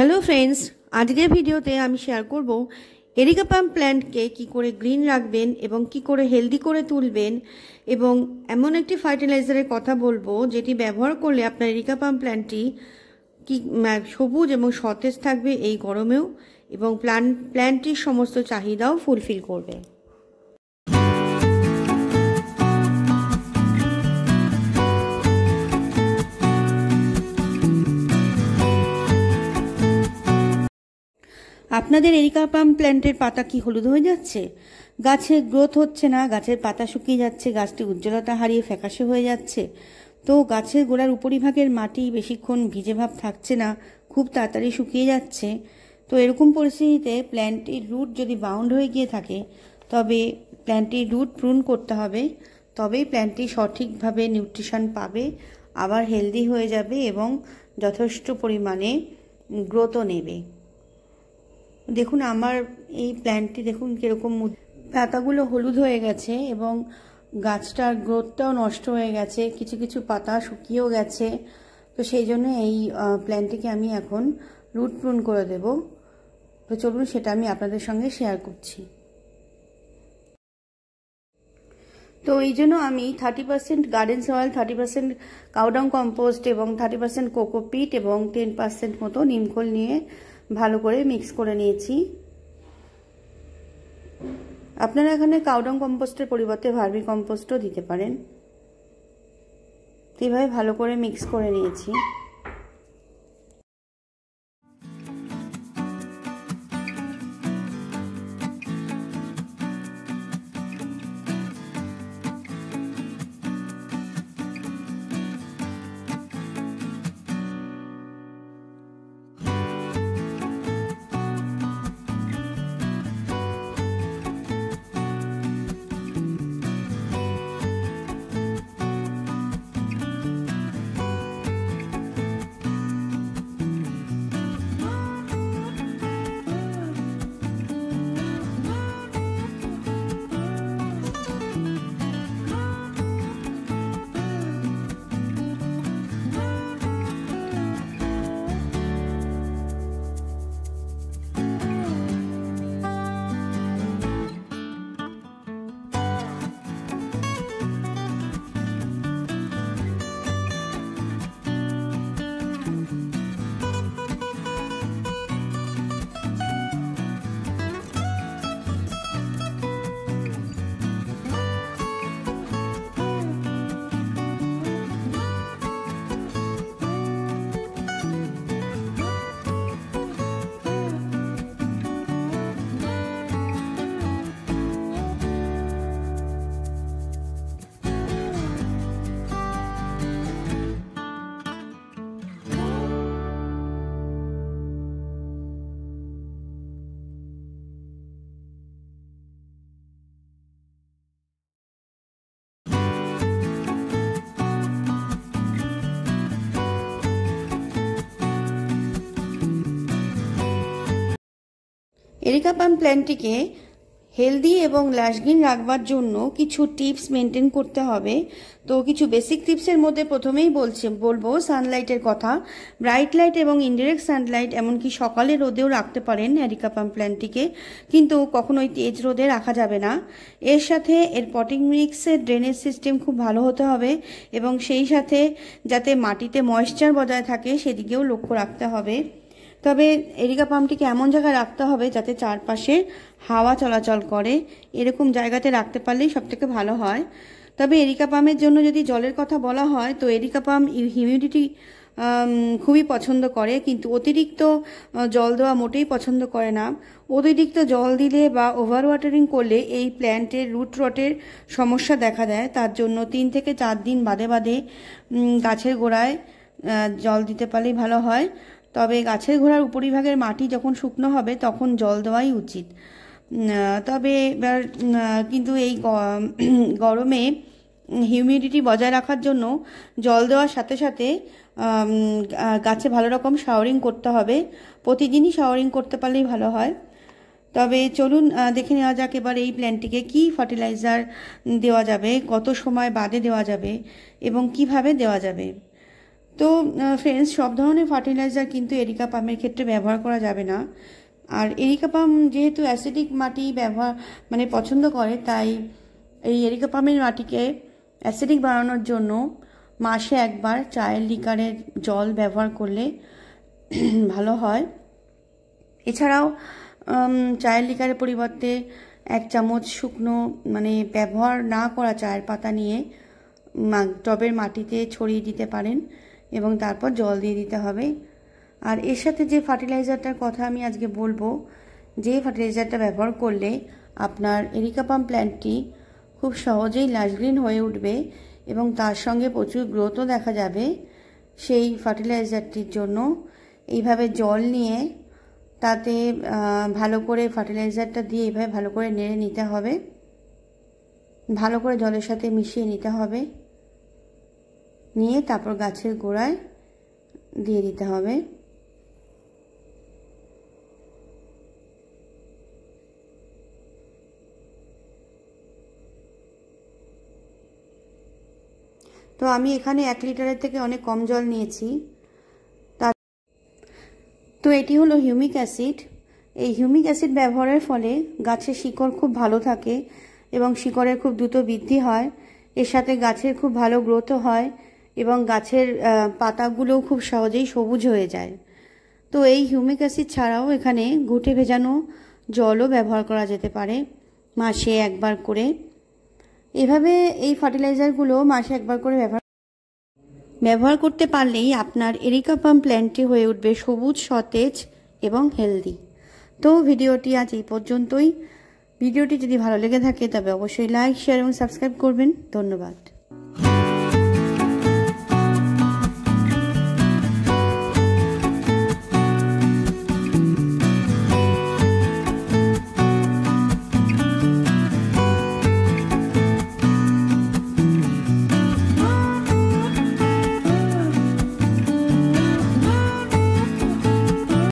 Hello friends, আজকের ভিডিওতে আমি শেয়ার করব এরিকা পাম প্ল্যান্টকে কি করে গ্রিন রাখবেন এবং কি করে হেলদি করে তুলবেন, এবং এমন একটি ফার্টিলাইজারের কথা বলবো যেটি ব্যবহার করলে আপনার এরিকা পাম প্ল্যান্টটি কি সবুজ এবং সতেজ থাকবে এই গরমেও, এবং প্ল্যান্টটির সমস্ত চাহিদাও ফুলফিল করবে। আপনাদের এরিকা পাম প্ল্যান্টের পাতা কি হলুদ হয়ে যাচ্ছে? গাছের গ্রোথ হচ্ছে না, গাছের পাতা শুকিয়ে যাচ্ছে, গাছটি উজ্জ্বলতা হারিয়ে ফ্যাকাশে হয়ে যাচ্ছে, তো গাছের গোড়ার উপরিভাগের মাটি বেশিক্ষণ ভিজে ভাব থাকছে না, খুব তাড়াতাড়ি শুকিয়ে যাচ্ছে। তো এরকম পরিস্থিতিতে প্ল্যান্টটির রুট যদি বাউন্ড হয়ে গিয়ে থাকে, তবে প্ল্যান্টটির রুট প্রুন করতে হবে, তবেই প্ল্যান্টটি সঠিকভাবে নিউট্রিশন পাবে, আবার হেলদি হয়ে যাবে এবং যথেষ্ট পরিমাণে গ্রোথও নেবে। দেখুন আমার এই প্ল্যান্টটি দেখুন কীরকম পাতাগুলো হলুদ হয়ে গেছে এবং গাছটার গ্রোথটাও নষ্ট হয়ে গেছে, কিছু কিছু পাতা শুকিয়েও গেছে। তো সেই জন্য এই প্ল্যান্টটিকে আমি এখন রুট প্রুন করে দেব। তো চলুন সেটা আমি আপনাদের সঙ্গে শেয়ার করছি। তো এই জন্য আমি 30% গার্ডেন সয়েল, 30% কাউডাং কম্পোস্ট এবং 30% কোকোপিট এবং 10% মতো নিমখোল নিয়ে ভালো করে মিক্স করে নিয়েছি। আপনারা এখানে কাউডাং কম্পোস্টের পরিবর্তে ভার্মি কম্পোস্টও দিতে পারেন। এইভাবে ভালো করে মিক্স করে নিয়েছি। এরিকা পাম প্ল্যান্টটিকে হেলদি এবং লাশগ্রিন রাখবার জন্য কিছু টিপস মেনটেন করতে হবে। তো কিছু বেসিক টিপসের মধ্যে প্রথমেই বলবো সানলাইটের কথা। ব্রাইট লাইট এবং ইনডিরেক্ট সানলাইট, এমনকি সকালে রোদেও রাখতে পারেন এরিকা পাম প্ল্যান্টটিকে, কিন্তু কখনোই তেজ রোদে রাখা যাবে না। এর সাথে এর পটিং মিক্সের ড্রেনেজ সিস্টেম খুব ভালো হতে হবে এবং সেই সাথে যাতে মাটিতে ময়েশ্চার বজায় থাকে সেদিকেও লক্ষ্য রাখতে হবে। তবে এরিকা পামটিকে এমন জায়গায় রাখতে হবে যাতে চারপাশে হাওয়া চলাচল করে, এরকম জায়গাতে রাখতে পারলেই সবথেকে ভালো হয়। তবে এরিকা পামের জন্য যদি জলের কথা বলা হয়, তো এরিকা পাম হিউমিডিটি খুবই পছন্দ করে, কিন্তু অতিরিক্ত জল দেওয়া মোটেই পছন্দ করে না। অতিরিক্ত জল দিলে বা ওভার ওয়াটারিং করলে এই প্ল্যান্টের রুট রটের সমস্যা দেখা দেয়। তার জন্য 3 থেকে 4 দিন বাদে বাদে গাছের গোড়ায় জল দিতে পারলেই ভালো হয়। তবে গাছের গোড়ার উপরিভাগের মাটি যখন শুকনো হবে তখন জল দেওয়াই উচিত। তবে এবার কিন্তু এই গরমে হিউমিডিটি বজায় রাখার জন্য জল দেওয়ার সাথে সাথে গাছে ভালো রকম শাওয়ারিং করতে হবে। প্রতিদিনই শাওয়ারিং করতে পারলেই ভালো হয়। তবে চলুন দেখে নেওয়া যাক এবার এই প্ল্যান্টটিকে কি তো ফ্রেন্ডস, সব ধরনের ফার্টিলাইজার কিন্তু এরিকা পামের ক্ষেত্রে ব্যবহার করা যাবে না। আর এরিকা পাম যেহেতু অ্যাসিডিক মাটি পছন্দ করে, তাই এই এরিকা পামের মাটিকে অ্যাসিডিক বানানোর জন্য মাসে একবার চায়ের লিকারের জল ব্যবহার করলে ভালো হয়। এছাড়াও চায়ের লিকারের পরিবর্তে 1 চামচ শুকনো ব্যবহার না করা চায়ের পাতা নিয়ে টবের মাটিতে ছড়িয়ে দিতে পারেন এবং তারপর জল দিয়ে দিতে হবে। আর এর সাথে যে ফার্টিলাইজারটার কথা আমি আজকে বলবো, যে ফার্টিলাইজারটা ব্যবহার করলে আপনার এরিকা পাম প্ল্যান্টটি খুব সহজেই লাশ গ্রিন হয়ে উঠবে এবং তার সঙ্গে প্রচুর গ্রোথও দেখা যাবে, সেই ফার্টিলাইজারটির জন্য এইভাবে জল নিয়ে তাতে ভালো করে ফার্টিলাইজারটা দিয়ে এইভাবে ভালো করে নেড়ে নিতে হবে, ভালো করে জলের সাথে মিশিয়ে নিতে হবে, নিয়ে তারপর গাছের গোড়ায় দিয়ে দিতে হবে। তো আমি এখানে 1 লিটারের থেকে অনেক কম জল নিয়েছি। তো এটি হলো হিউমিক অ্যাসিড। এই হিউমিক অ্যাসিড ব্যবহারের ফলে গাছের শিকড় খুব ভালো থাকে এবং শিকড়ের খুব দ্রুত বৃদ্ধি হয়। এর সাথে গাছের খুব ভালো গ্রোথও হয় এবং গাছের পাতাগুলোও খুব সহজেই সবুজ হয়ে যায়। তো এই হিউমিক অ্যাসিড ছাড়াও এখানে ঘুঁটে ভেজানো জলও ব্যবহার করা যেতে পারে মাসে একবার করে। এভাবে এই ফার্টিলাইজারগুলো মাসে একবার করে ব্যবহার করতে পারলেই আপনার এরিকা পাম প্ল্যান্টটি হয়ে উঠবে সবুজ, সতেজ এবং হেলদি। তো ভিডিওটি আজ এই পর্যন্তই। ভিডিওটি যদি ভালো লেগে থাকে তবে অবশ্যই লাইক, শেয়ার এবং সাবস্ক্রাইব করবেন। ধন্যবাদ।